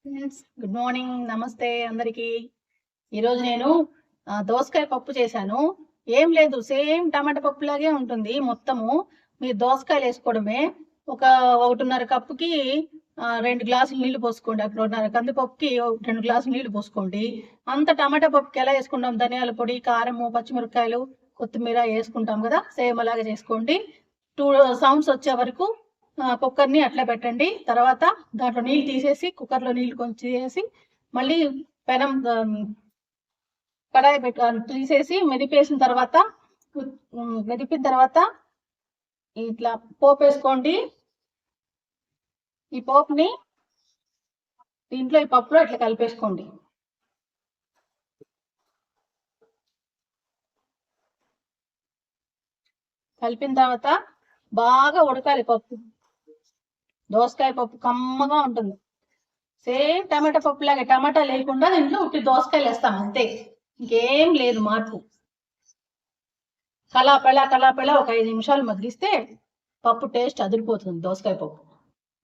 Friends, good morning, నమస్తే అందరికీ. ఈరోజు నేను దోసకాయ పప్పు చేశాను. ఏం లేదు, సేమ్ టమాటా పప్పులాగే ఉంటుంది మొత్తము. మీరు దోసకాయలు వేసుకోవడమే. ఒక 1.5 కప్పుకి 2 గ్లాసులు నీళ్లు పోసుకోండి. 1.5 కందిపప్పుకి 2 గ్లాసులు నీళ్లు పోసుకోండి. అంత టమాటా పప్పుకి ఎలా వేసుకుంటాం, ధనియాల పొడి, కారము, పచ్చిమిరపకాయలు, కొత్తిమీర వేసుకుంటాం కదా, సేమ్ అలాగే చేసుకోండి. 2 సౌండ్స్ వచ్చే వరకు కుక్కర్ని అట్లా పెట్టండి. తర్వాత దాంట్లో నీళ్ళు తీసేసి, కుక్కర్లో నీళ్ళు కొంచెం తీసేసి, మళ్ళీ పెనం కడాయి తీసేసి మెదిపేసిన తర్వాత మెదిపిన తర్వాత ఇట్లా పోపు వేసుకోండి. ఈ పోపుని దీంట్లో ఈ పప్పులో ఇట్లా కలిపేసుకోండి. కలిపిన తర్వాత బాగా ఉడకాలి పప్పు. దోసకాయ పప్పు కమ్మగా ఉంటుంది. సేమ్ టమాటా పప్పు లాగే, టమాటా లేకుండా దీంట్లో ఉట్టి దోసకాయలు వేస్తాం అంతే, ఇంకేం లేదు మార్పు. కలాపెళ ఒక 5 నిమిషాలు మగ్గిస్తే పప్పు టేస్ట్ అదిరిపోతుంది, దోసకాయ పప్పు.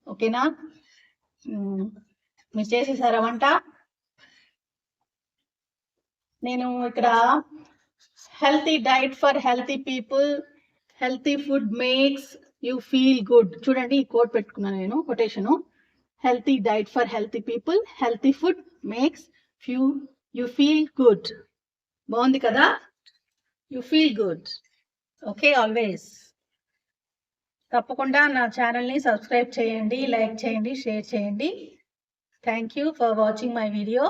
ఓకేనా? మీరు చేసేసారా వంట? నేను ఇక్కడ healthy diet for healthy people, healthy food makes you feel good. చూడండి, ఈ కోట్ పెట్టుకున్నాను నేను, quotation. Healthy diet for healthy people, healthy food makes you feel good. బాగుంది కదా? You feel good. Okay, always. తప్పకుండా నా ఛానల్ని సబ్స్క్రైబ్ చేయండి, లైక్ చేయండి, షేర్ చేయండి. Thank you for watching my video.